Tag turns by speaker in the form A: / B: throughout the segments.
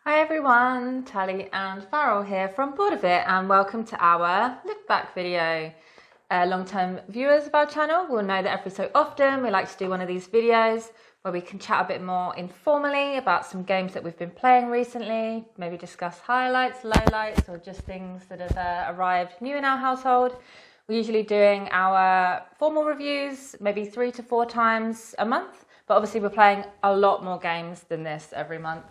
A: Hi everyone, Tally and Farrell here from Board of It, and welcome to our look back video. Long-term viewers of our channel will know that every so often we like to do one of these videos where we can chat a bit more informally about some games that we've been playing recently, maybe discuss highlights, lowlights, or just things that have arrived new in our household. We're usually doing our formal reviews maybe 3 to 4 times a month, but obviously we're playing a lot more games than this every month.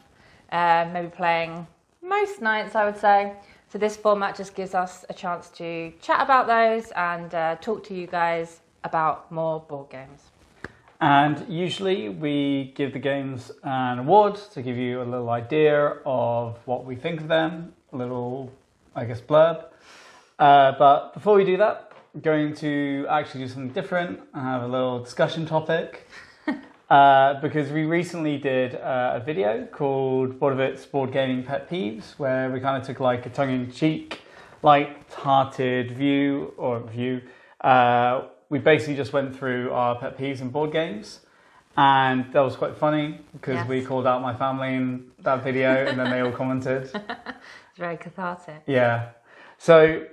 A: Maybe playing most nights, I would say. So this format just gives us a chance to chat about those and talk to you guys about more board games.
B: And usually we give the games an award to give you a little idea of what we think of them, a little, I guess, blurb. But before we do that, I'm going to actually do something different and have a little discussion topic. Because we recently did a video called Board of It's Board Gaming Pet Peeves, where we kind of took like a tongue-in-cheek, light-hearted view. We basically just went through our pet peeves in board games, and that was quite funny because we called out my family in that video, and then they all commented.
A: It's very cathartic.
B: Yeah. So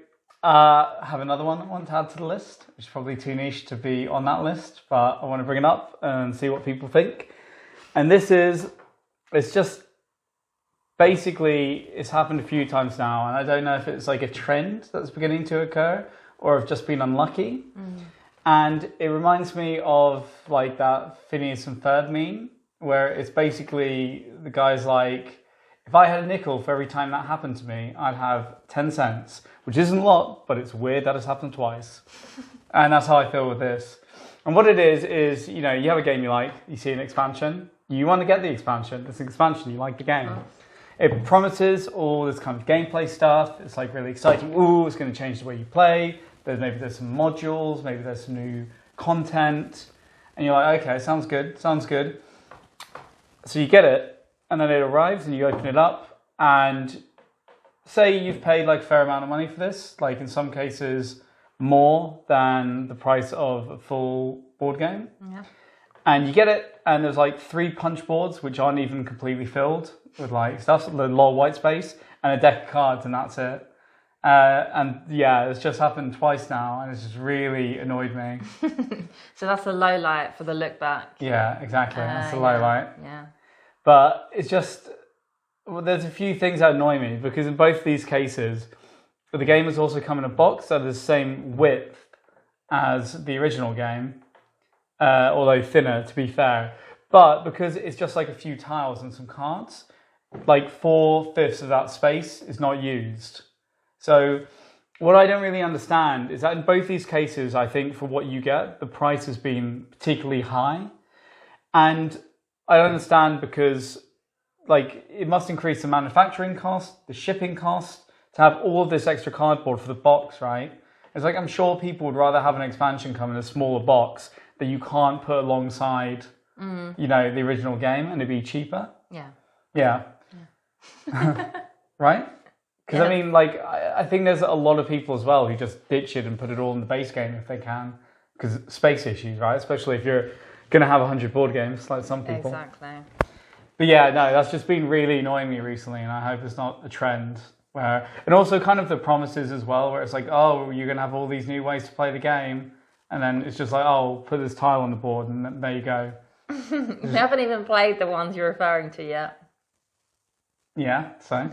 B: I have another one I want to add to the list, which is probably too niche to be on that list, but I want to bring it up and see what people think. And it's just basically, it's happened a few times now, and I don't know if it's like a trend that's beginning to occur or I've just been unlucky. And it reminds me of like that Phineas and Ferb meme, where it's basically the guy's like, if I had a nickel for every time that happened to me, I'd have 10 cents, which isn't a lot, but it's weird that it's happened twice. And that's how I feel with this. And what it is, you know, you have a game you like, you see an expansion, you want to get the expansion. It's an expansion, you like the game. It promises all this kind of gameplay stuff. It's like really exciting. Ooh, it's going to change the way you play. Maybe there's some modules, maybe there's some new content. And you're like, okay, sounds good. So you get it. And then it arrives and you open it up and say you've paid like a fair amount of money for this, like in some cases more than the price of a full board game. Yeah. And you get it and there's like 3 punch boards which aren't even completely filled with like stuff, a lot of white space, and a deck of cards, and that's it. And yeah, it's just happened twice now and it's just really annoyed me.
A: So that's the low light for the look back.
B: Yeah, exactly. That's the low light.
A: Yeah.
B: But it's just, there's a few things that annoy me, because in both these cases, the game has also come in a box that is the same width as the original game, although thinner, to be fair. But because it's just like a few tiles and some cards, like 4/5 of that space is not used. So what I don't really understand is that in both these cases, I think for what you get, the price has been particularly high. And I don't understand because like it must increase the manufacturing cost, the shipping cost, to have all of this extra cardboard for the box, right? It's like I'm sure people would rather have an expansion come in a smaller box that you can't put alongside, you know, the original game, and it'd be cheaper. Yeah. Right? Because I mean, like, I think there's a lot of people as well who just ditch it and put it all in the base game if they can, because space issues, right? Especially if you're going to have 100 board games like some people.
A: Exactly.
B: But yeah, no, that's just been really annoying me recently, and I hope it's not a trend. And also kind of the promises as well, where it's like, oh, you're going to have all these new ways to play the game, and then it's just like, oh, put this tile on the board, and there you go.
A: You haven't even played the ones you're referring to yet.
B: Yeah, so?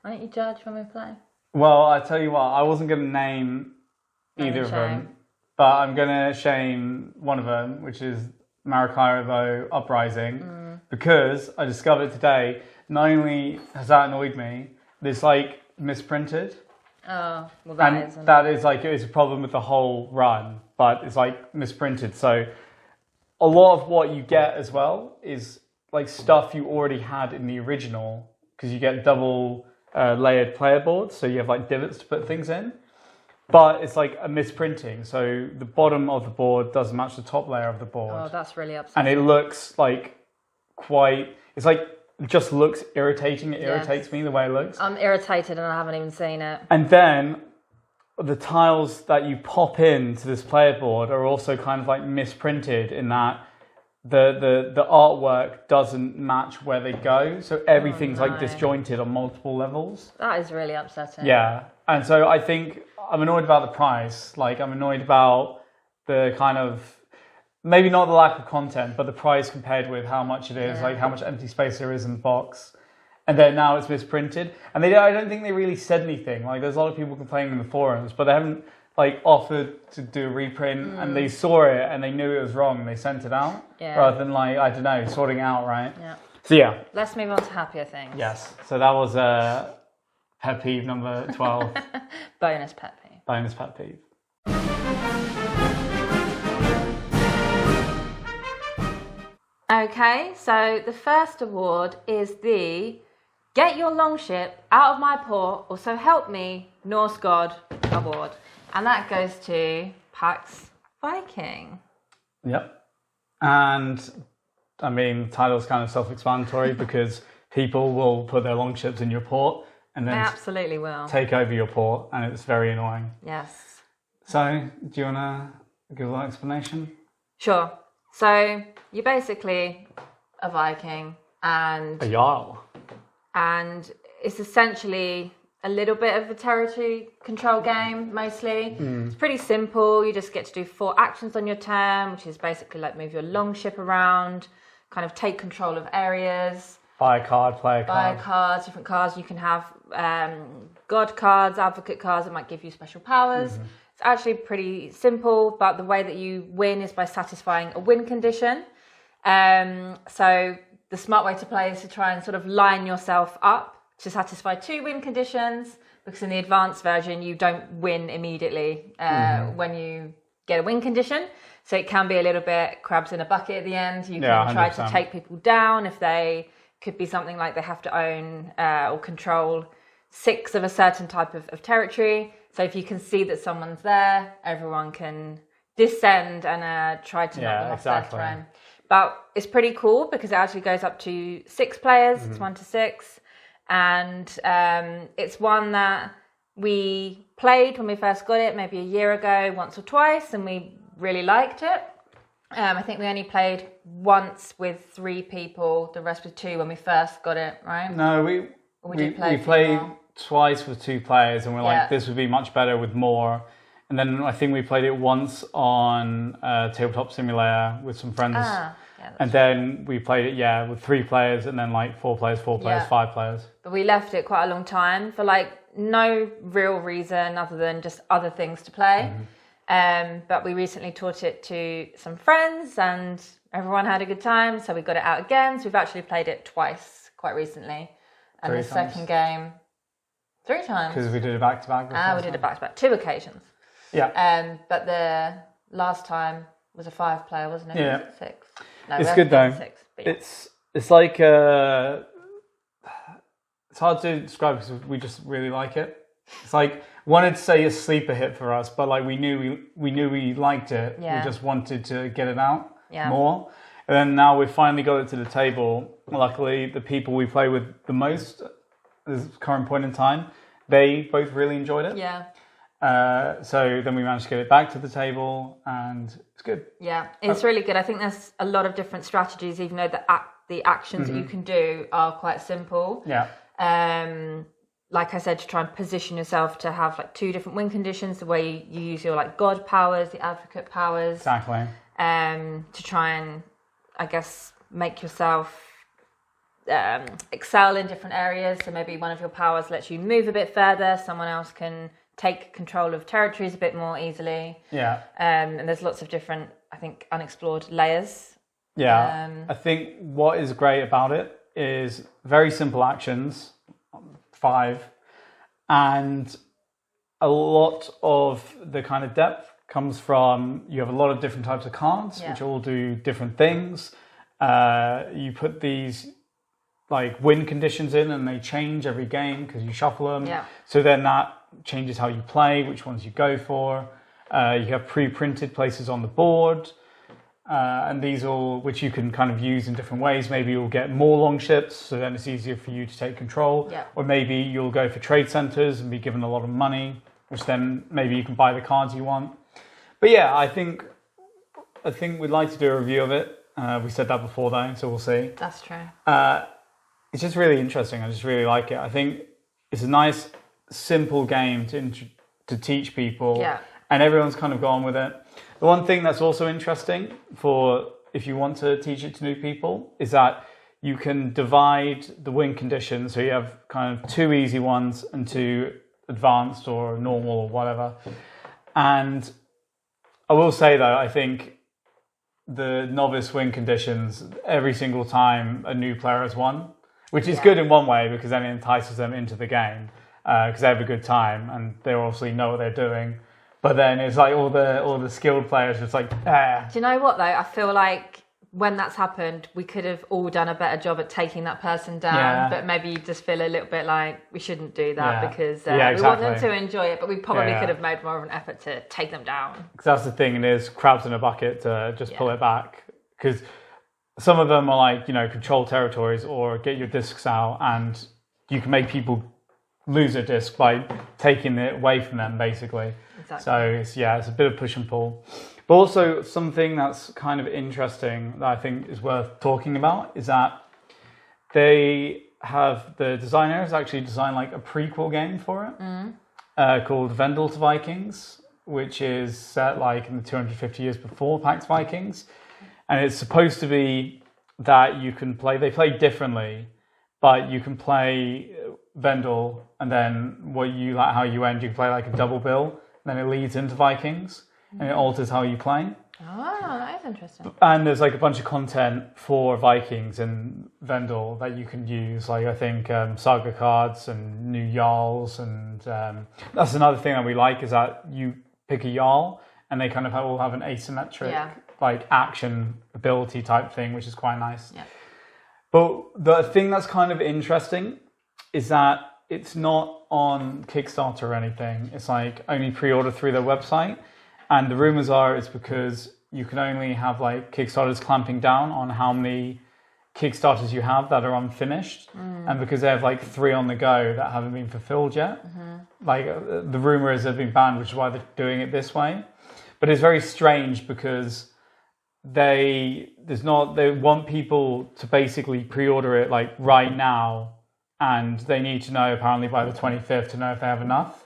A: Why don't you judge when we play?
B: Well, I tell you what, I wasn't going to name either of them. But I'm going to shame one of them, which is Maracaibo Uprising, because I discovered today, not only has that annoyed me, it's like misprinted.
A: Oh, well
B: that is like, it's a problem with the whole run, but it's like misprinted. So a lot of what you get as well is like stuff you already had in the original, because you get double layered player boards, so you have like divots to put things in. But it's like a misprinting, so the bottom of the board doesn't match the top layer of the board.
A: Oh, that's really upsetting.
B: And it looks like it's like, it just looks irritating. It irritates me the way it looks.
A: I'm irritated and I haven't even seen it.
B: And then the tiles that you pop into this player board are also kind of like misprinted in that the artwork doesn't match where they go, so everything's like disjointed on multiple levels.
A: That is really upsetting.
B: Yeah, and so I think I'm annoyed about the price. Like, I'm annoyed about the kind of, maybe not the lack of content, but the price compared with how much it is, like how much empty space there is in the box. And then now it's misprinted. And I don't think they really said anything. Like, there's a lot of people complaining in the forums, but they haven't like offered to do a reprint, and they saw it and they knew it was wrong and they sent it out, rather than like, I don't know, sorting it out, right?
A: Yeah.
B: So yeah.
A: Let's move on to happier things.
B: Yes. So that was pet peeve number 12.
A: Bonus pet peeve.
B: Bonus pet peeve.
A: Okay, so the first award is the Get Your Longship Out of My Port, or So Help Me, Norse God award. And that goes to Pax Viking.
B: Yep. And I mean, the title's kind of self-explanatory because people will put their longships in your port and
A: They
B: then
A: absolutely will.
B: take over your port, and it's very annoying.
A: Yes.
B: So, do you want to give a little explanation?
A: Sure. So you're basically a Viking, and
B: A Jarl.
A: it's essentially a little bit of a territory control game, mostly. It's pretty simple. You just get to do 4 actions on your turn, which is basically like move your longship around, kind of take control of areas.
B: Buy a card, play a card.
A: Buy cards, different cards. You can have god cards, advocate cards that might give you special powers. It's actually pretty simple, but the way that you win is by satisfying a win condition. So the smart way to play is to try and sort of line yourself up to satisfy 2 win conditions, because in the advanced version you don't win immediately when you get a win condition. So it can be a little bit crabs in a bucket at the end. You can try to take people down if they could be something like they have to own or control 6 of a certain type of territory. So if you can see that someone's there, everyone can descend and try to knock them off their throne. But it's pretty cool because it actually goes up to 6 players. It's 1 to 6. And it's one that we played when we first got it, maybe a year ago, once or twice, and we really liked it. I think we only played once with 3 people, the rest with 2 when we first got it, right?
B: No, we played twice with 2 players, and we're like, this would be much better with more. And then I think we played it once on Tabletop Simulator with some friends. And then we played it, with 3 players, and then like 4 players, 5 players. But
A: we left it quite a long time for like no real reason other than just other things to play. But we recently taught it to some friends and everyone had a good time, so we got it out again. So we've actually played it twice quite recently. And
B: 3
A: the
B: times.
A: second game, 3 times.
B: Because we did it back-to-back.
A: We did it back-to-back, 2 occasions.
B: Yeah.
A: But the last time was a 5-player, wasn't it?
B: Yeah.
A: Was it 6? No,
B: it's good though.
A: 6,
B: It's like it's hard to describe because we just really like it. It's like, wanted to say a sleeper hit for us, but like we knew we liked it.
A: Yeah.
B: We just wanted to get it out more. And then now we've finally got it to the table. Luckily, the people we play with the most at this current point in time, they both really enjoyed it.
A: Yeah.
B: So then we managed to get it back to the table, and it's good.
A: Yeah, it's really good. I think there's a lot of different strategies, even though the actions that you can do are quite simple.
B: Yeah.
A: Like I said, to try and position yourself to have like 2 different win conditions, the way you use your like god powers, the advocate powers.
B: Exactly.
A: To try and, I guess, make yourself excel in different areas. So maybe one of your powers lets you move a bit further. Someone else can take control of territories a bit more easily.
B: Yeah.
A: And there's lots of different, I think, unexplored layers.
B: Yeah. I think what is great about it is very simple actions, 5, and a lot of the kind of depth comes from, you have a lot of different types of cards, which all do different things. You put these like win conditions in and they change every game because you shuffle them.
A: Yeah.
B: So then that changes how you play, which ones you go for. You have pre-printed places on the board, and these all, which you can kind of use in different ways. Maybe you'll get more longships, so then it's easier for you to take control.
A: Yeah.
B: Or maybe you'll go for trade centers and be given a lot of money, which then maybe you can buy the cards you want. But yeah, I think we'd like to do a review of it. We said that before though, so we'll see.
A: That's true.
B: It's just really interesting. I just really like it. I think it's a nice, simple game to teach people.
A: Yeah.
B: And everyone's kind of gone with it. The one thing that's also interesting for if you want to teach it to new people is that you can divide the win conditions. So you have kind of 2 easy ones and 2 advanced or normal or whatever. And I will say though, I think the novice win conditions, every single time a new player has won, which is good in one way because then it entices them into the game because they have a good time and they obviously know what they're doing. But then it's like all the skilled players just like, ah.
A: Do you know what though? I feel like when that's happened, we could have all done a better job at taking that person down, but maybe you just feel a little bit like we shouldn't do that because we want them to enjoy it, but we probably could have made more of an effort to take them down.
B: Because that's the thing, it is crabs in a bucket to just pull it back. Because some of them are like, control territories or get your discs out and you can make people lose a disc by taking it away from them, basically.
A: Exactly.
B: So, it's a bit of push and pull. But also something that's kind of interesting that I think is worth talking about is that the designer has actually designed like a prequel game for it called Vendel to Vikings, which is set like in the 250 years before Pax Vikings. And it's supposed to be that you can they play differently, but you can play Vendel and then how you end, you can play like a double bill, and then it leads into Vikings. And it alters how you play.
A: Oh, that is interesting.
B: And there's like a bunch of content for Vikings and Vendel that you can use. Like I think saga cards and new Jarls. And that's another thing that we like is that you pick a Jarl and they kind of all have an asymmetric like action ability type thing, which is quite nice. Yeah. But the thing that's kind of interesting is that it's not on Kickstarter or anything. It's like only pre-order through their website. And the rumors are it's because you can only have like Kickstarters clamping down on how many Kickstarters you have that are unfinished. And because they have like 3 on the go that haven't been fulfilled yet, like the rumor is they've been banned, which is why they're doing it this way. But it's very strange because they want people to basically pre-order it like right now, and they need to know apparently by the 25th to know if they have enough.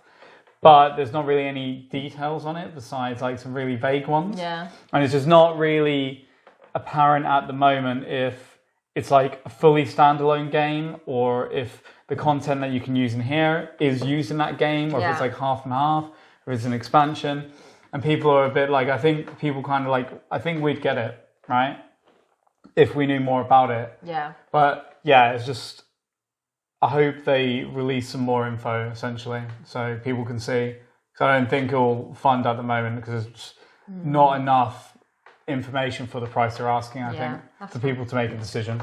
B: But there's not really any details on it besides like some really vague ones. Yeah. And it's just not really apparent at the moment if it's like a fully standalone game or if the content that you can use in here is used in that game or if it's like half and half or it's an expansion. And people are a bit like, I think people kind of like, I think we'd get it, right? If we knew more about it. Yeah. But yeah, it's just, I hope they release some more info, essentially, so people can see. Because I don't think it'll fund at the moment because there's not enough information for the price they're asking, I think, for people to make a decision.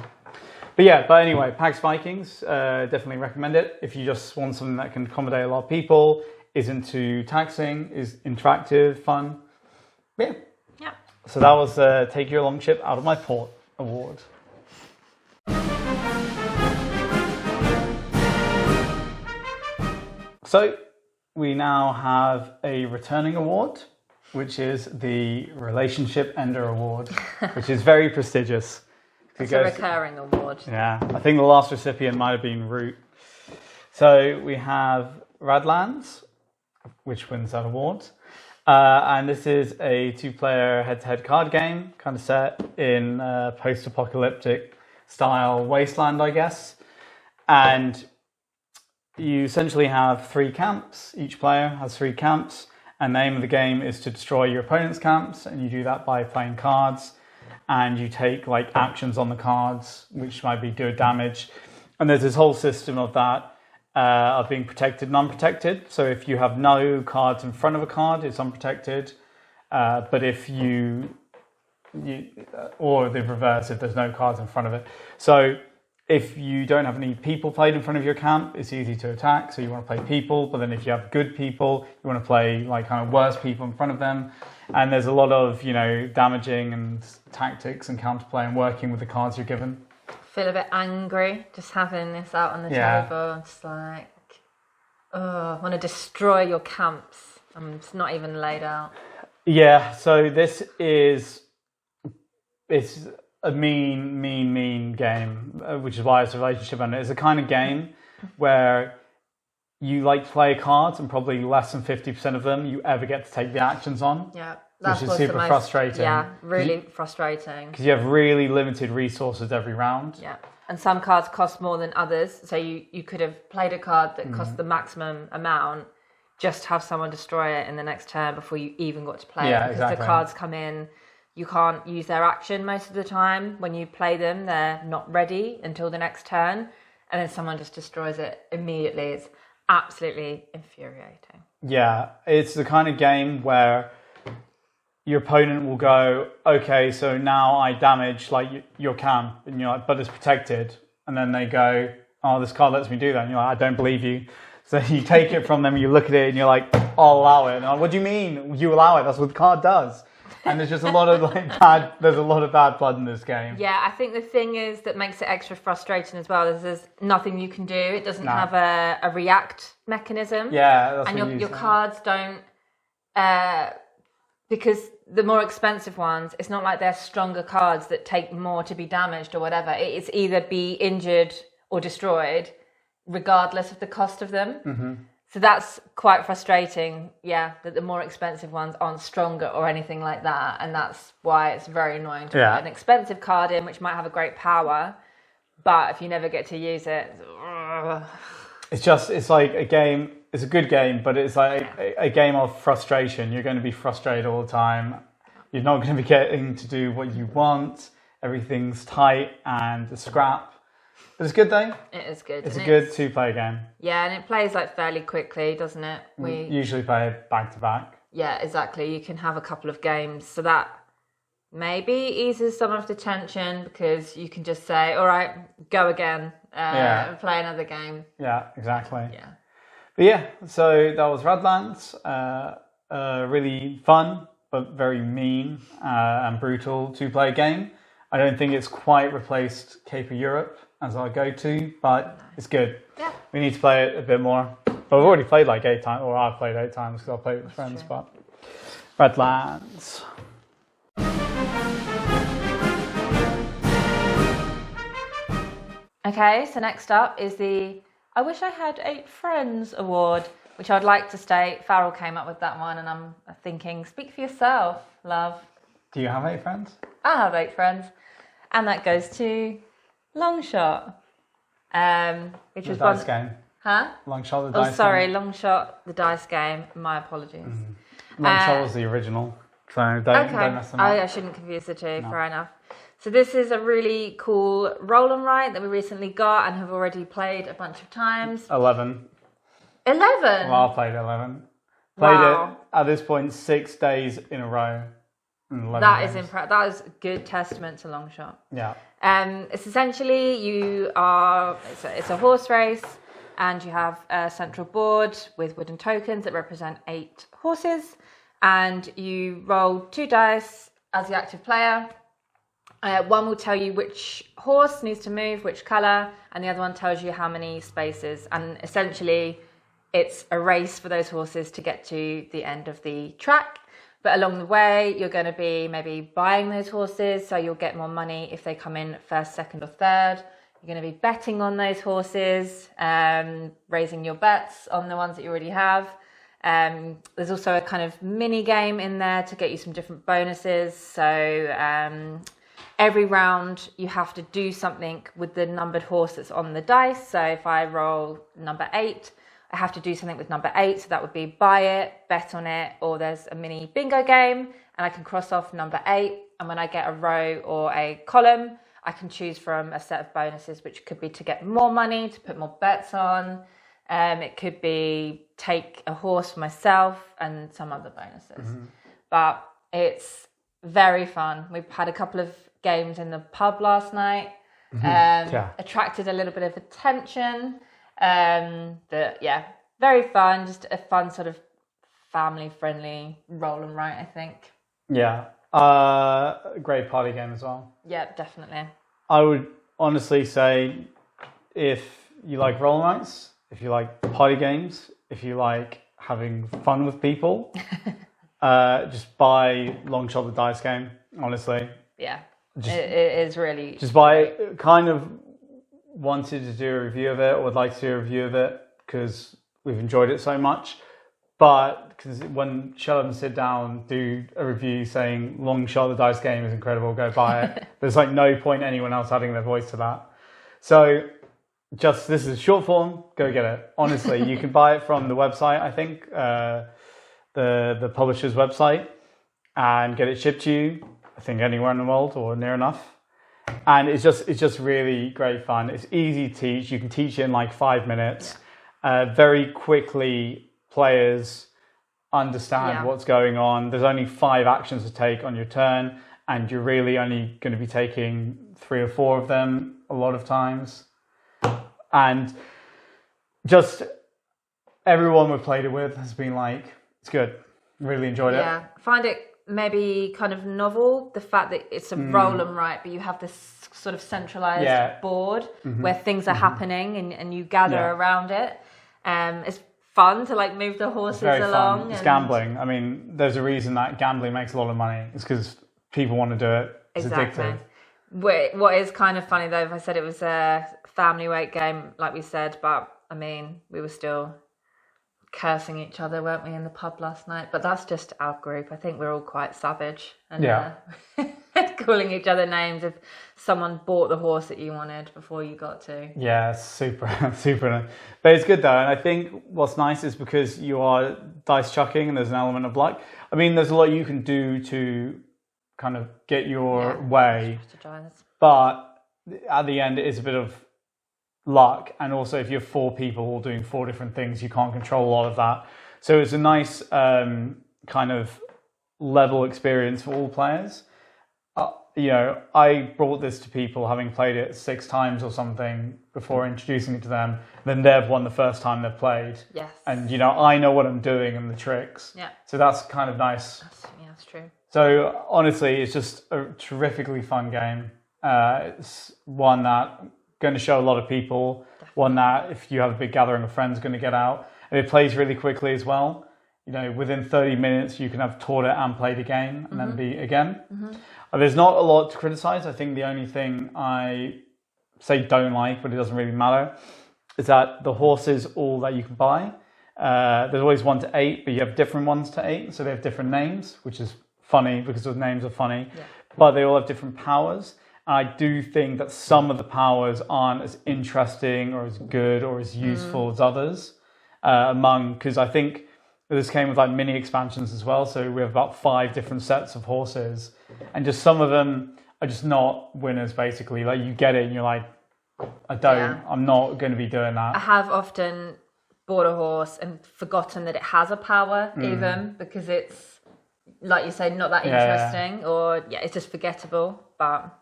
B: But anyway, Pax Vikings, definitely recommend it. If you just want something that can accommodate a lot of people, isn't too taxing, is interactive, fun. Yeah. So that was Take Your Longship Out of My Port award. So we now have a returning award, which is the Relationship Ender Award, which is very prestigious.
A: It's a recurring award.
B: Yeah, I think the last recipient might have been Root. So we have Radlands, which wins that award. And this is a 2-player head-to-head card game, kind of set in post-apocalyptic style wasteland, I guess. And you essentially have 3 camps. Each player has 3 camps. And the aim of the game is to destroy your opponent's camps. And you do that by playing cards. And you take like actions on the cards, which might be do damage. And there's this whole system of that, of being protected and unprotected. So if you have no cards in front of a card, it's unprotected. But if or the reverse, if there's no cards in front of it. So if you don't have any people played in front of your camp, it's easy to attack. So you want to play people. But then if you have good people, you want to play like kind of worse people in front of them. And there's a lot of, damaging and tactics and counterplay and working with the cards you're given.
A: Feel a bit angry just having this out on the table. I'm just like, I want to destroy your camps. It's not even laid out.
B: Yeah, so this is, it's a mean game, which is why it's a relationship ender. It's a kind of game where you like to play cards and probably less than 50% of them you ever get to take the actions on.
A: Yeah.
B: Which is super frustrating.
A: Yeah, really frustrating.
B: Because you have really limited resources every round.
A: Yeah. And some cards cost more than others. So you could have played a card that cost the maximum amount, just to have someone destroy it in the next turn before you even got to play it. Because
B: exactly.
A: the cards come in, you can't use their action most of the time. When you play them, they're not ready until the next turn. And then someone just destroys it immediately. It's absolutely infuriating.
B: Yeah, it's the kind of game where your opponent will go, okay, so now I damage like your camp, and you're like, but it's protected. And then they go, oh, this card lets me do that. And you're like, I don't believe you. So you take it from them, you look at it, and you're like, I'll allow it. And I'm like, what do you mean you allow it? That's what the card does. And there's just a lot of there's a lot of bad blood in this game.
A: Yeah, I think the thing is that makes it extra frustrating as well is there's nothing you can do. It doesn't have a react mechanism.
B: Yeah, that's
A: and your cards don't, because the more expensive ones, it's not like they're stronger cards that take more to be damaged or whatever. It's either be injured or destroyed, regardless of the cost of them. Mm-hmm. So that's quite frustrating, that the more expensive ones aren't stronger or anything like that. And that's why it's very annoying to put an expensive card in, which might have a great power, but if you never get to use it...
B: It's like a game, it's a good game, but it's like a game of frustration. You're going to be frustrated all the time. You're not going to be getting to do what you want. Everything's tight and a scrap. But it's good though.
A: It is good.
B: It's a good two-player game.
A: Yeah, and it plays like fairly quickly, doesn't it?
B: We usually play it back to back.
A: Yeah, exactly. You can have a couple of games, so that maybe eases some of the tension because you can just say, all right, go again, and play another game.
B: Yeah, exactly.
A: Yeah.
B: But so that was Radlands. Really fun, but very mean and brutal two-player game. I don't think it's quite replaced Cape of Europe as our go-to, but it's good. Yeah. We need to play it a bit more. But we've already played like 8 times, or I've played 8 times because I've played with friends, but Radlands.
A: Okay, so next up is the I Wish I Had 8 Friends award, which I'd like to state. Farrell came up with that one, and I'm thinking, speak for yourself, love.
B: Do you have 8 friends?
A: I have 8 friends. And that goes to Longshot, which was
B: dice game.
A: Huh?
B: Longshot, the dice game.
A: Oh, sorry, Longshot, the dice game. My apologies.
B: Longshot was the original, so don't mess them up.
A: I shouldn't confuse the two, fair enough. So this is a really cool roll and write that we recently got and have already played a bunch of times.
B: 11.
A: 11?
B: Well, I played 11. Played it, at this point, 6 days in a row.
A: That is impressive. That is a good testament to Longshot.
B: Yeah.
A: It's essentially it's a horse race, and you have a central board with wooden tokens that represent 8 horses, and you roll 2 dice as the active player. One will tell you which horse needs to move, which colour, and the other one tells you how many spaces. And essentially, it's a race for those horses to get to the end of the track. But along the way, you're going to be maybe buying those horses, so you'll get more money if they come in first, second, or third. You're going to be betting on those horses, raising your bets on the ones that you already have. There's also a kind of mini game in there to get you some different bonuses. So every round you have to do something with the numbered horse that's on the dice. So if I roll number 8, I have to do something with number 8. So that would be buy it, bet on it, or there's a mini bingo game, and I can cross off number 8. And when I get a row or a column, I can choose from a set of bonuses, which could be to get more money, to put more bets on. It could be take a horse for myself and some other bonuses. Mm-hmm. But it's very fun. We've had a couple of games in the pub last night. Attracted a little bit of attention. Very fun. Just a fun sort of family-friendly roll and write, I think.
B: Yeah. Great party game as well.
A: Yeah, definitely.
B: I would honestly say if you like roll and writes, if you like party games, if you like having fun with people, just buy Longshot the dice game, honestly.
A: Yeah. it is really
B: just kind of wanted to do a review of it, or would like to do a review of it because we've enjoyed it so much. But because when Sheldon sit down, do a review saying Longship the dice game is incredible, go buy it. There's like no point anyone else adding their voice to that. So this is short form, go get it. Honestly, you can buy it from the website, I think, the publisher's website, and get it shipped to you, I think anywhere in the world or near enough. And it's just really great fun. It's easy to teach. You can teach it in like 5 minutes. Very quickly, players understand what's going on. There's only 5 actions to take on your turn, and you're really only going to be taking 3 or 4 of them a lot of times. And just everyone we've played it with has been like, it's good. Really enjoyed it.
A: Yeah, find it maybe kind of novel, the fact that it's a roll and write, but you have this sort of centralized board where things are happening and you gather around it. It's fun to like move the horses along.
B: Fun. It's gambling. I mean, there's a reason that gambling makes a lot of money. It's because people want to do it. It's addictive.
A: What is kind of funny though, if I said it was a family weight game, like we said, but I mean, we were still cursing each other, weren't we, in the pub last night? But that's just our group. I think we're all quite savage and calling each other names if someone bought the horse that you wanted before you got to.
B: Yeah, super. But it's good though, and I think what's nice is because you are dice chucking and there's an element of luck. I mean, there's a lot you can do to kind of get your way, but at the end it is a bit of luck, and also if you're 4 people all doing 4 different things, you can't control a lot of that. So it's a nice kind of level experience for all players. I brought this to people having played it 6 times or something before introducing it to them. Then they've won the first time they've played.
A: Yes.
B: And I know what I'm doing and the tricks.
A: Yeah.
B: So that's kind of nice.
A: That's true.
B: So honestly, it's just a terrifically fun game. It's one that going to show a lot of people. Definitely. One that if you have a big gathering of friends, going to get out. And it plays really quickly as well. Within 30 minutes, you can have taught it and played a game and then be again. There's not a lot to criticize. I think the only thing I say don't like, but it doesn't really matter, is that the horses all that you can buy. There's always 1 to 8, but you have different ones to 8. So they have different names, which is funny because the names are funny. Yeah. But they all have different powers. I do think that some of the powers aren't as interesting or as good or as useful as others because I think this came with like mini expansions as well. So we have about 5 different sets of horses, and just some of them are just not winners basically. Like you get it and you're like, I'm not going to be doing that.
A: I have often bought a horse and forgotten that it has a power even because it's, like you say, not that interesting or it's just forgettable, but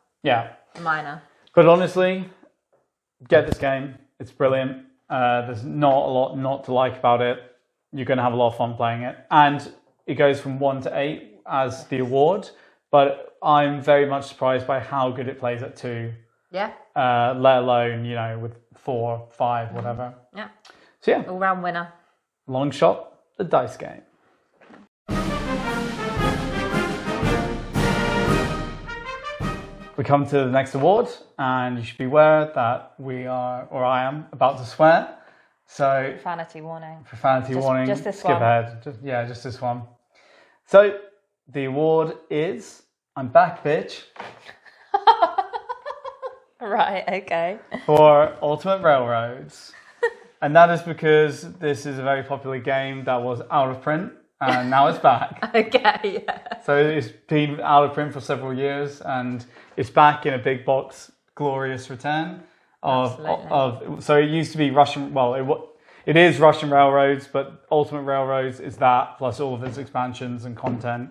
A: minor.
B: But honestly, get this game. It's brilliant. There's not a lot not to like about it. You're going to have a lot of fun playing it. And it goes from 1 to 8 as the award. But I'm very much surprised by how good it plays at 2. Yeah. Let alone, with 4, 5, whatever. Yeah. So yeah.
A: All-round winner.
B: Longship, the dice game. We come to the next award, and you should be aware that I am about to swear. So
A: profanity warning.
B: Warning.
A: Just this
B: skip
A: one.
B: ahead. Just this one. So the award is I'm back, bitch.
A: Right, okay.
B: For Ultimate Railroads. And that is because this is a very popular game that was out of print and now it's back.
A: Okay, yeah.
B: So it's been out of print for several years and it's back in a big box glorious return so it used to be it is Russian Railroads, but Ultimate Railroads is that plus all of its expansions and content.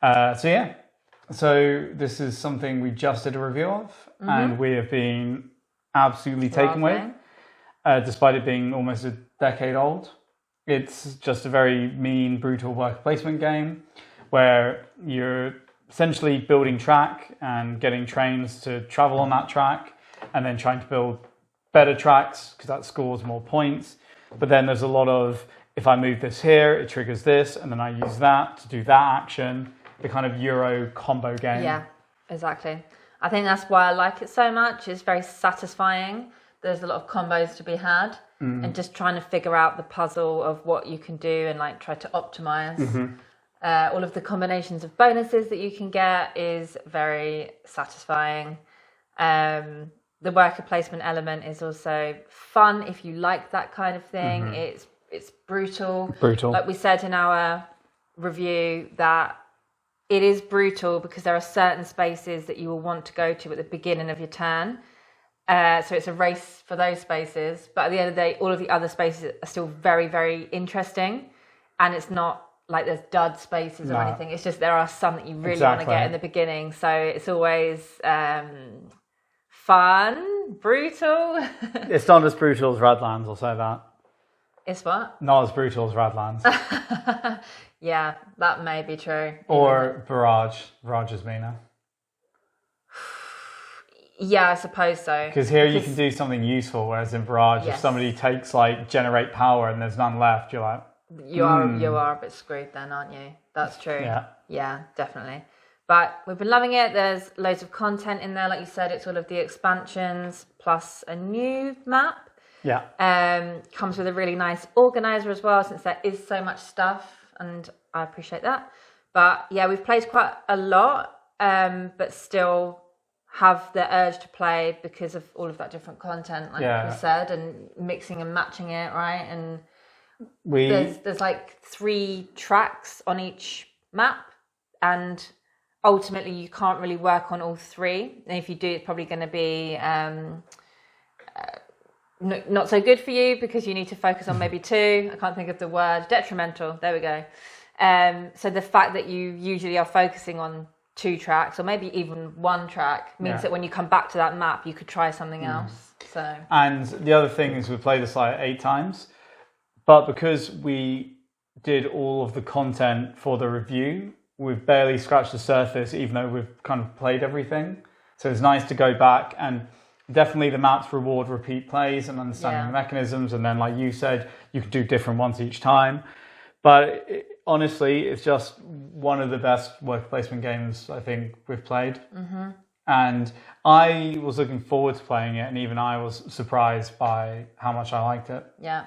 B: So this is something we just did a review of and we have been absolutely taken with, despite it being almost a decade old. It's just a very mean, brutal worker placement game where you're essentially building track and getting trains to travel on that track and then trying to build better tracks because that scores more points. But then there's a lot of, if I move this here, it triggers this, and then I use that to do that action. The kind of Euro combo game.
A: Yeah, exactly. I think that's why I like it so much. It's very satisfying. There's a lot of combos to be had, and just trying to figure out the puzzle of what you can do and like try to optimize. All of the combinations of bonuses that you can get is very satisfying. The worker placement element is also fun if you like that kind of thing. It's brutal. Like we said in our review, that it is brutal because there are certain spaces that you will want to go to at the beginning of your turn. So it's a race for those spaces. But at the end of the day, all of the other spaces are still very, very interesting. And it's not like there's dud spaces or anything. It's just there are some that you really want to get in the beginning. So it's always fun, brutal.
B: It's not as brutal as Radlands, I'll say that.
A: It's what?
B: Not as brutal as Radlands.
A: Yeah, that may be true.
B: Or Barrage is meaner.
A: Yeah, I suppose so.
B: Because here you can do something useful, whereas in Barrage, if somebody takes like generate power and there's none left, you're like...
A: You are a bit screwed then, aren't you? That's true. Yeah, definitely. But we've been loving it. There's loads of content in there. Like you said, it's all of the expansions plus a new map. Yeah. Comes with a really nice organizer as well, since there is so much stuff, and I appreciate that. But yeah, we've played quite a lot, but still have the urge to play because of all of that different content, like we said, and mixing and matching it, right? And there's like 3 tracks on each map, and ultimately you can't really work on all 3. And if you do, it's probably going to be not so good for you because you need to focus on maybe 2. I can't think of the word. Detrimental. There we go. So the fact that you usually are focusing on 2 tracks or maybe even 1 track means that when you come back to that map, you could try something else. So. And
B: the other thing is we played this like 8 times, but because we did all of the content for the review, we've barely scratched the surface, even though we've kind of played everything. So it's nice to go back, and definitely the maps reward repeat plays and understanding the mechanisms. And then, like you said, you can do different ones each time. But honestly, it's just one of the best worker placement games I think we've played. And I was looking forward to playing it, and even I was surprised by how much I liked it.
A: Yeah.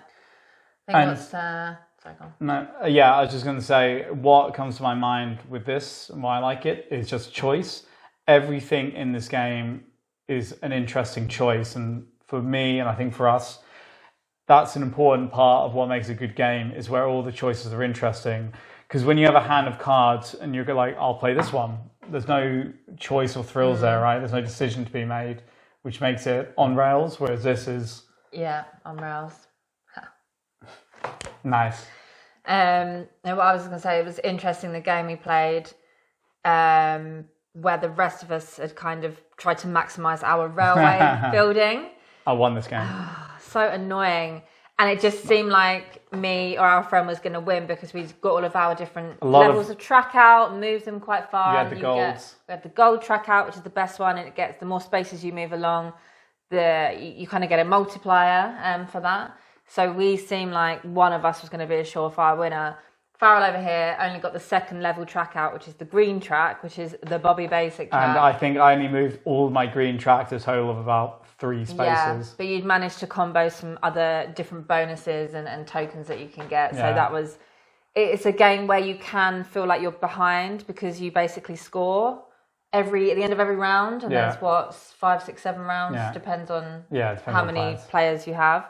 A: I think sorry, go on.
B: No, I was just going to say, what comes to my mind with this and why I like it is just choice. Everything in this game is an interesting choice, and for me, and I think for us, that's an important part of what makes a good game, is where all the choices are interesting. Because when you have a hand of cards and you're like, I'll play this one, there's no choice or thrills there, right? There's no decision to be made, which makes it on rails, whereas this is...
A: Yeah, on rails.
B: Nice.
A: And what I was going to say, it was interesting, the game we played, where the rest of us had kind of tried to maximise our railway building.
B: I won this game.
A: So annoying. And it just seemed like me or our friend was going to win because we'd got all of our different levels of track out, moved them quite far.
B: You had the golds.
A: We had the gold track out, which is the best one, and it gets the more spaces you move along, you kind of get a multiplier for that. So we seemed like one of us was going to be a surefire winner. Farrell over here only got the 2nd level track out, which is the green track, which is the Bobby Basic track.
B: And I think I only moved all my green track to a total of about 3 spaces. Yeah,
A: but you'd managed to combo some other different bonuses and tokens that you can get. So that was... It's a game where you can feel like you're behind because you basically score at the end of every round. And there's 5, 6, 7 rounds. Depends on how many players you have.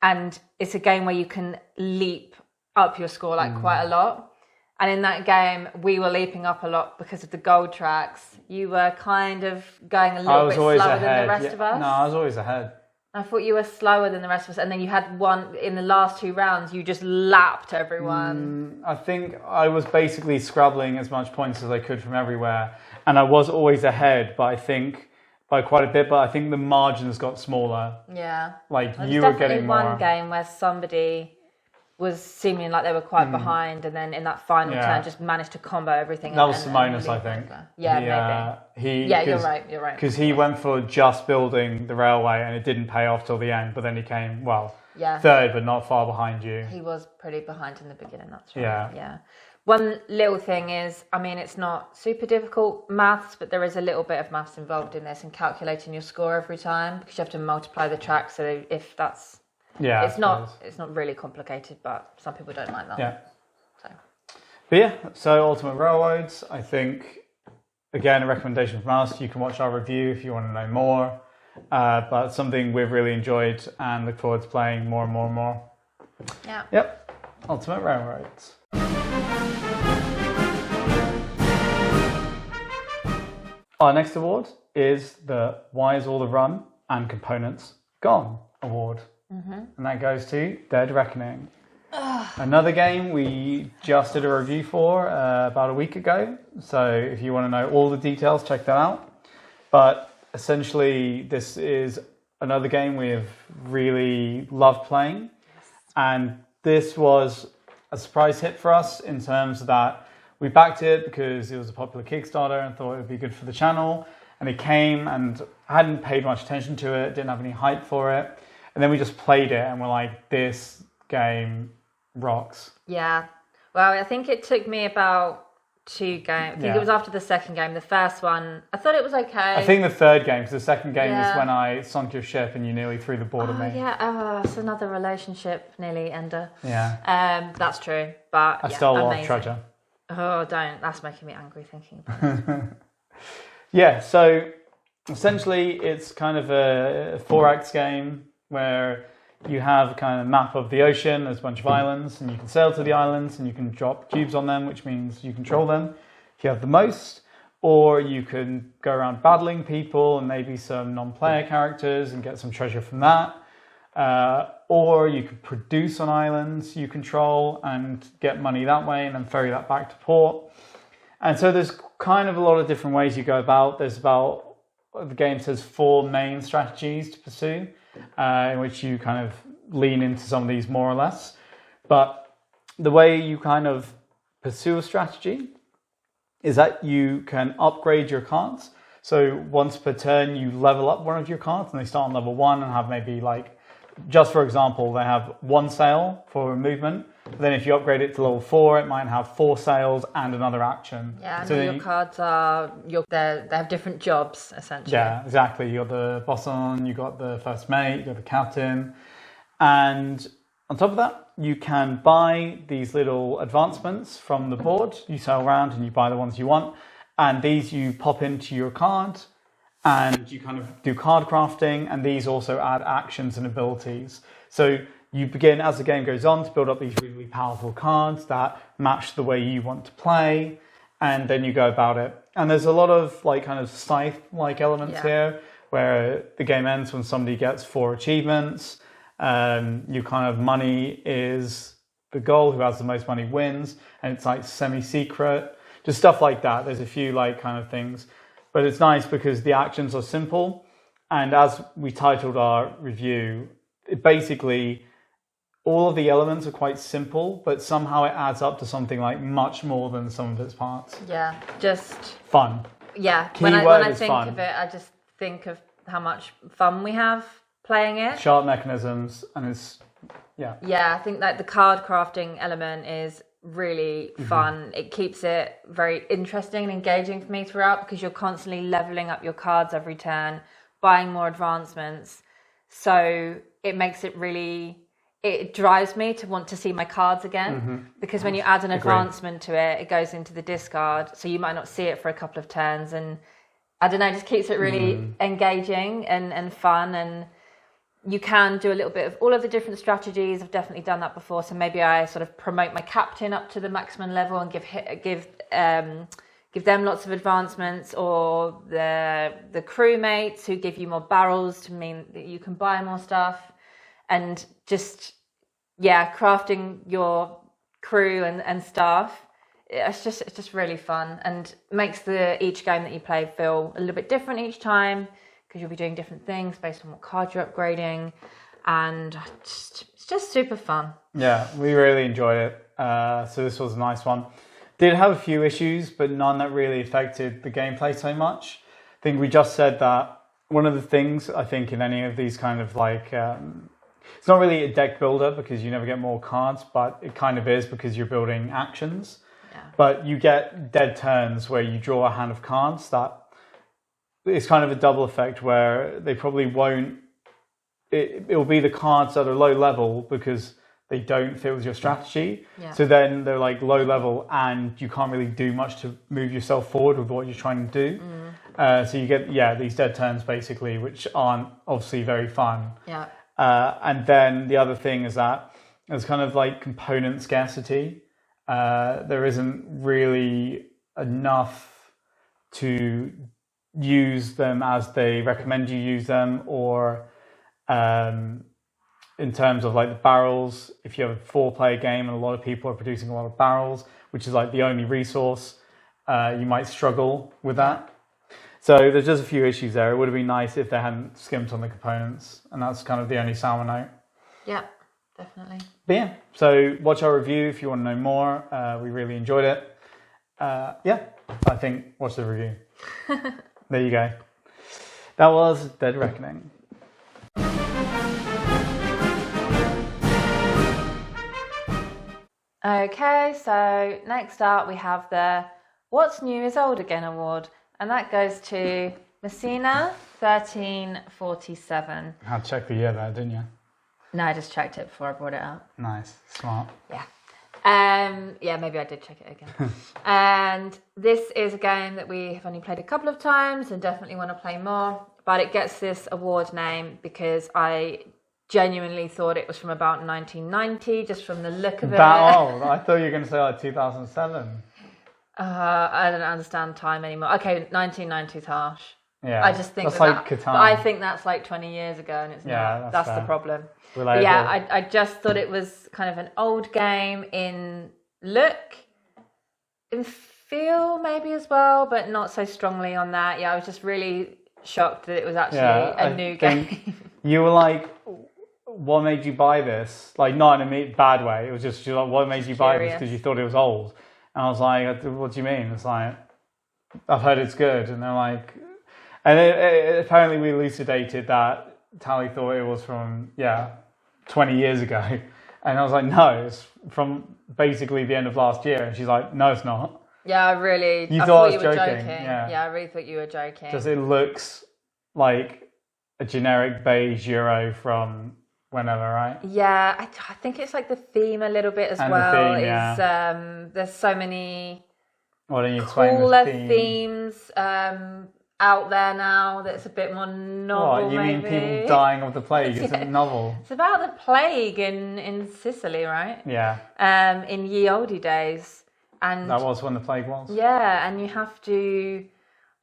A: And it's a game where you can leap up your score quite a lot. And in that game, we were leaping up a lot because of the gold tracks. You were kind of going a little bit slower than the rest of us.
B: No, I was always ahead.
A: I thought you were slower than the rest of us. And then you had one in the last 2 rounds, you just lapped everyone.
B: I think I was basically scrabbling as much points as I could from everywhere. And I was always ahead, but I think... by quite a bit, but I think the margins got smaller.
A: Yeah.
B: Like you were getting more.
A: One game where somebody was seeming like they were quite behind, and then in that final turn just managed to combo everything.
B: That was Simonis, I think.
A: Maybe. You're right.
B: Because he went for just building the railway, and it didn't pay off till the end. But then he came 3rd, but not far behind you.
A: He was pretty behind in the beginning. That's right.
B: Yeah.
A: One little thing is, I mean, it's not super difficult maths, but there is a little bit of maths involved in this and calculating your score every time because you have to multiply the tracks. So if that's, it's not really complicated, but some people don't like that.
B: Yeah.
A: So.
B: But yeah, so Ultimate Railroads, I think, again, a recommendation from us. You can watch our review if you want to know more. But something we've really enjoyed and look forward to playing more and more and more.
A: Yeah.
B: Yep. Ultimate Railroads. Our next award is the Why Is All the Run and Components Gone award. And that goes to Dead Reckoning. Another game we just did a review for about a week ago. So if you want to know all the details, check that out. But essentially, this is another game we've really loved playing. And this was a surprise hit for us in terms of that we backed it because it was a popular Kickstarter and thought it would be good for the channel. And it came and I hadn't paid much attention to it, didn't have any hype for it. And then we just played it and we're like, this game rocks.
A: Yeah. Well, I think it took me about 2 games. I think it was after the second game. The first one, I thought it was okay.
B: I think the third game, because the second game is when I sunk your ship and you nearly threw the board at me.
A: Yeah. Oh, it's another relationship nearly ender.
B: Yeah.
A: That's true. But
B: I stole a lot of treasure.
A: Oh, don't. That's making me angry thinking about it.
B: Yeah, so essentially it's kind of a 4-act game where you have a kind of map of the ocean, there's a bunch of islands, and you can sail to the islands and you can drop cubes on them, which means you control them if you have the most, or you can go around battling people and maybe some non-player characters and get some treasure from that, or you can produce on islands you control and get money that way and then ferry that back to port. And so there's kind of a lot of different ways you go about. The game says 4 main strategies to pursue, in which you kind of lean into some of these more or less. But the way you kind of pursue a strategy is that you can upgrade your cards. So once per turn, you level up one of your cards and they start on level 1 and have maybe just for example, they have 1 sail for movement. But then if you upgrade it to level 4, it might have 4 sails and another action.
A: Yeah, and so your cards they have different jobs, essentially.
B: Yeah, exactly. You got the bosun, you got the first mate, you got the captain. And on top of that, you can buy these little advancements from the board. You sail around and you buy the ones you want. And these you pop into your card and you kind of do card crafting. And these also add actions and abilities. So you begin, as the game goes on, to build up these really powerful cards that match the way you want to play, and then you go about it. And there's a lot of kind of scythe-like elements here, where the game ends when somebody gets 4 achievements. You kind of money is the goal. Who has the most money wins, and it's semi-secret, just stuff like that. There's a few kind of things, but it's nice because the actions are simple. And as we titled our review, it basically, all of the elements are quite simple, but somehow it adds up to something much more than some of its parts.
A: Yeah, just
B: fun.
A: Yeah, when I think of it, I just think of how much fun we have playing it.
B: Sharp mechanisms, and it's
A: I think the card crafting element is really fun. It keeps it very interesting and engaging for me throughout because you're constantly leveling up your cards every turn, buying more advancements. So it makes it really. It drives me to want to see my cards again because when you add an advancement to it, it goes into the discard. So you might not see it for a couple of turns. And I don't know, it just keeps it really engaging and fun. And you can do a little bit of all of the different strategies. I've definitely done that before. So maybe I sort of promote my captain up to the maximum level and give them lots of advancements, or the crewmates who give you more barrels to mean that you can buy more stuff. And just, crafting your crew and staff, it's just really fun and makes each game that you play feel a little bit different each time because you'll be doing different things based on what card you're upgrading, and it's just super fun. Yeah,
B: we really enjoyed it. So this was a nice one. Did have a few issues, but none that really affected the gameplay so much. I think we just said that one of the things I think in any of these kind of it's not really a deck builder because you never get more cards, but it kind of is because you're building actions. But you get dead turns where you draw a hand of cards that it's kind of a double effect where they probably won't. It will be the cards that are low level because they don't fit with your strategy.
A: Yeah.
B: So then they're like low level and you can't really do much to move yourself forward with what you're trying to do. So you get, these dead turns basically, which aren't obviously very fun.
A: Yeah.
B: And then the other thing is that there's kind of like component scarcity. There isn't really enough to use them as they recommend you use them, or in terms of like the barrels, if you have a 4-player game and a lot of people are producing a lot of barrels, which is like the only resource, you might struggle with that. So there's just a few issues there. It would have been nice if they hadn't skimped on the components, and that's kind of the only sour note.
A: Yeah, definitely.
B: But yeah, so watch our review if you want to know more. We really enjoyed it. I think watch the review. There you go. That was Dead Reckoning.
A: Okay, so next up we have the What's New is Old Again award, and that goes to Messina 1347.
B: I had to check the year there, didn't you?
A: No, I just checked it before I brought it up.
B: Nice, smart.
A: Yeah. Maybe I did check it again. And this is a game that we have only played a couple of times and definitely want to play more, but it gets this award name because I genuinely thought it was from about 1990, just from the look of it.
B: That old? I thought you were going to say like 2007.
A: I don't understand time anymore. Okay, 1990 is harsh.
B: Yeah,
A: I just think
B: that's like Catan.
A: But I think that's like 20 years ago, and it's not. That's the problem.
B: But
A: yeah, I just thought it was kind of an old game in look, in feel maybe as well, but not so strongly on that. Yeah, I was just really shocked that it was actually a new game.
B: You were like, what made you buy this? Like, not in a bad way. It was just like, what made you buy this? Because you thought it was old. And I was like, what do you mean? It's like, I've heard it's good. And they're like, and apparently we elucidated that Tally thought it was from, 20 years ago. And I was like, no, it's from basically the end of last year. And she's like, no, it's not.
A: Yeah, I thought you were joking. Yeah, I really thought you were joking.
B: Just it looks like a generic beige Euro from whenever, right?
A: Yeah, I think it's like the theme a little bit as well. There's so many cooler themes out there now that's a bit more novel.
B: What, you
A: maybe.
B: mean people dying of the plague? It's a novel.
A: It's about the plague in Sicily, right?
B: Yeah.
A: In ye olde days. And
B: that was when the plague was?
A: Yeah, and you have to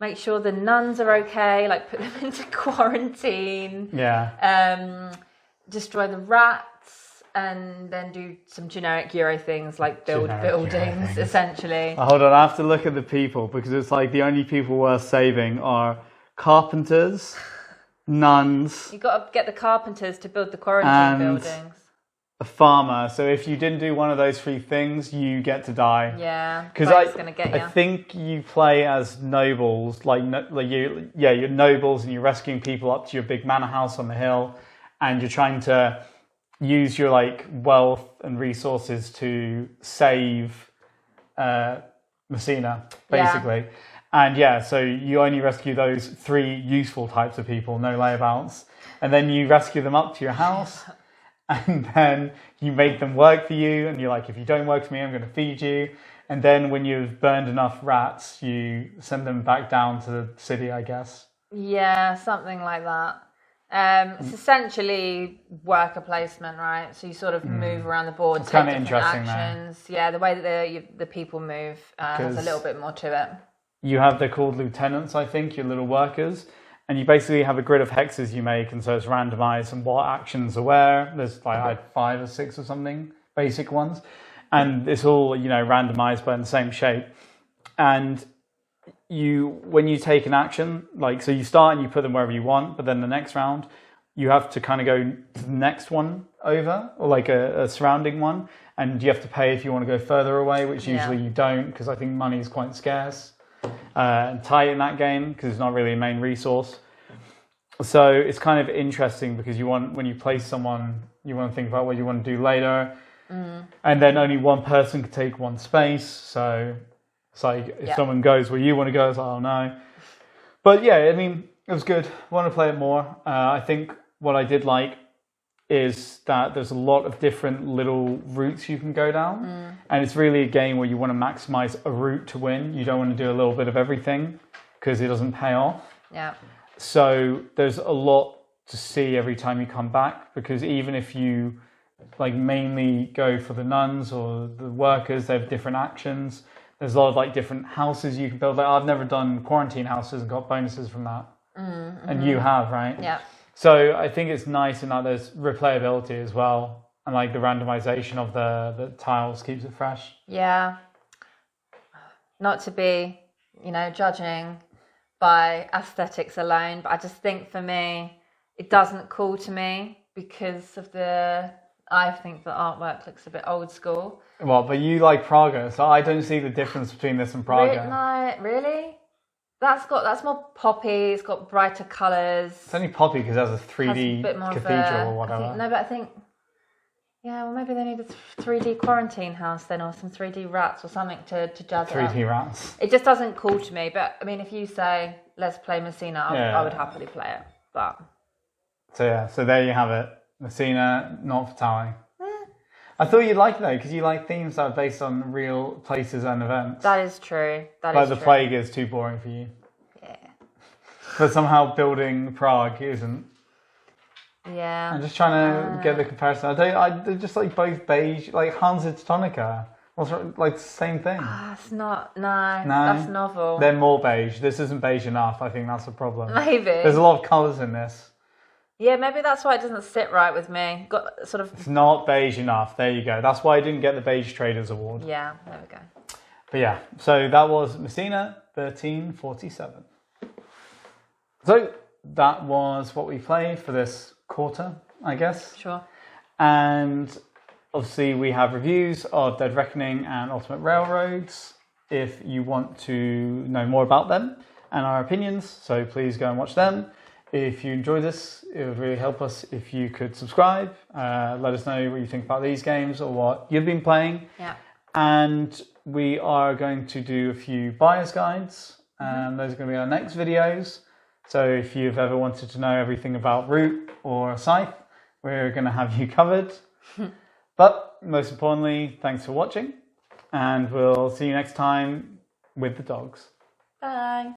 A: make sure the nuns are okay, like put them into quarantine.
B: Yeah.
A: Destroy the rats, and then do some generic Euro things like build buildings, essentially.
B: Hold on, I have to look at the people, because it's like the only people worth saving are carpenters, nuns.
A: You've got to get the carpenters to build the quarantine buildings.
B: A farmer. So if you didn't do one of those 3 things, you get to die.
A: Yeah,
B: because I think you play as nobles, you're nobles, and you're rescuing people up to your big manor house on the hill, and you're trying to use your like wealth and resources to save Messina, basically. And so you only rescue those 3 useful types of people, no layabouts, and then you rescue them up to your house. And then you make them work for you, and you're like, if you don't work for me, I'm going to feed you. And then when you've burned enough rats, you send them back down to the city, I guess.
A: Yeah, something like that. It's essentially worker placement, right? So you sort of move around the board, take different actions. Though. Yeah, the way that the people move has a little bit more to it.
B: They're called lieutenants, I think, your little workers. And you basically have a grid of hexes you make, and so it's randomized and what actions are where. There's like I had 5 or 6 or something, basic ones. And it's all, randomized but in the same shape. And when you take an action, so you start and you put them wherever you want, but then the next round, you have to kind of go to the next one over, or like a surrounding one. And you have to pay if you want to go further away, which usually you don't, because I think money is quite scarce. And tight in that game because it's not really a main resource. So it's kind of interesting because when you place someone, you want to think about what you want to do later. and then only one person can take one space. So it's like if someone goes where you want to go, it's like, oh no. But yeah, I mean, it was good. I want to play it more. I think what I did like is that there's a lot of different little routes you can go down, and it's really a game where you want to maximize a route to win. You don't want to do a little bit of everything because it doesn't pay off.
A: Yeah.
B: So there's a lot to see every time you come back, because even if you like mainly go for the nuns or the workers, they have different actions. There's a lot of like different houses you can build. Like I've never done quarantine houses and got bonuses from that, and you have, right?
A: Yeah.
B: So I think it's nice in that there's replayability as well, and like the randomization of the tiles keeps it fresh.
A: Yeah. Not to be, judging by aesthetics alone, but I just think for me, it doesn't call to me because of I think the artwork looks a bit old school.
B: Well, but you like Praga, so I don't see the difference between this and Praga.
A: No, really? That's more poppy. It's got brighter colours.
B: It's only poppy because it has a 3D cathedral or whatever.
A: But I think, well, maybe they need a 3D quarantine house then, or some 3D rats or something to jazz it up.
B: 3D rats.
A: It just doesn't call to me. But I mean, if you say let's play Messina, I would happily play it. But
B: so there you have it. Messina, not for Tally. I thought you'd like it though, because you like themes that are based on real places and events.
A: That is true.
B: But the plague is too boring for you.
A: Yeah.
B: But somehow building Prague isn't.
A: Yeah.
B: I'm just trying to get the comparison. They're just like both beige, like Hansa Teutonica. Like the same thing.
A: It's not. No, that's novel.
B: They're more beige. This isn't beige enough. I think that's the problem.
A: Maybe.
B: There's a lot of colours in this.
A: Yeah, maybe that's why it doesn't sit right with me. Got sort of.
B: It's not beige enough. There you go. That's why I didn't get the Beige Traders Award.
A: Yeah, there we go.
B: But yeah, so that was Messina 1347. So that was what we played for this quarter, I guess.
A: Sure.
B: And obviously we have reviews of Dead Reckoning and Ultimate Railroads if you want to know more about them and our opinions. So please go and watch them. If you enjoy this, it would really help us if you could subscribe. Let us know what you think about these games or what you've been playing.
A: Yeah.
B: And we are going to do a few buyer's guides. And those are going to be our next videos. So if you've ever wanted to know everything about Root or Scythe, we're going to have you covered. But most importantly, thanks for watching. And we'll see you next time with the dogs.
A: Bye.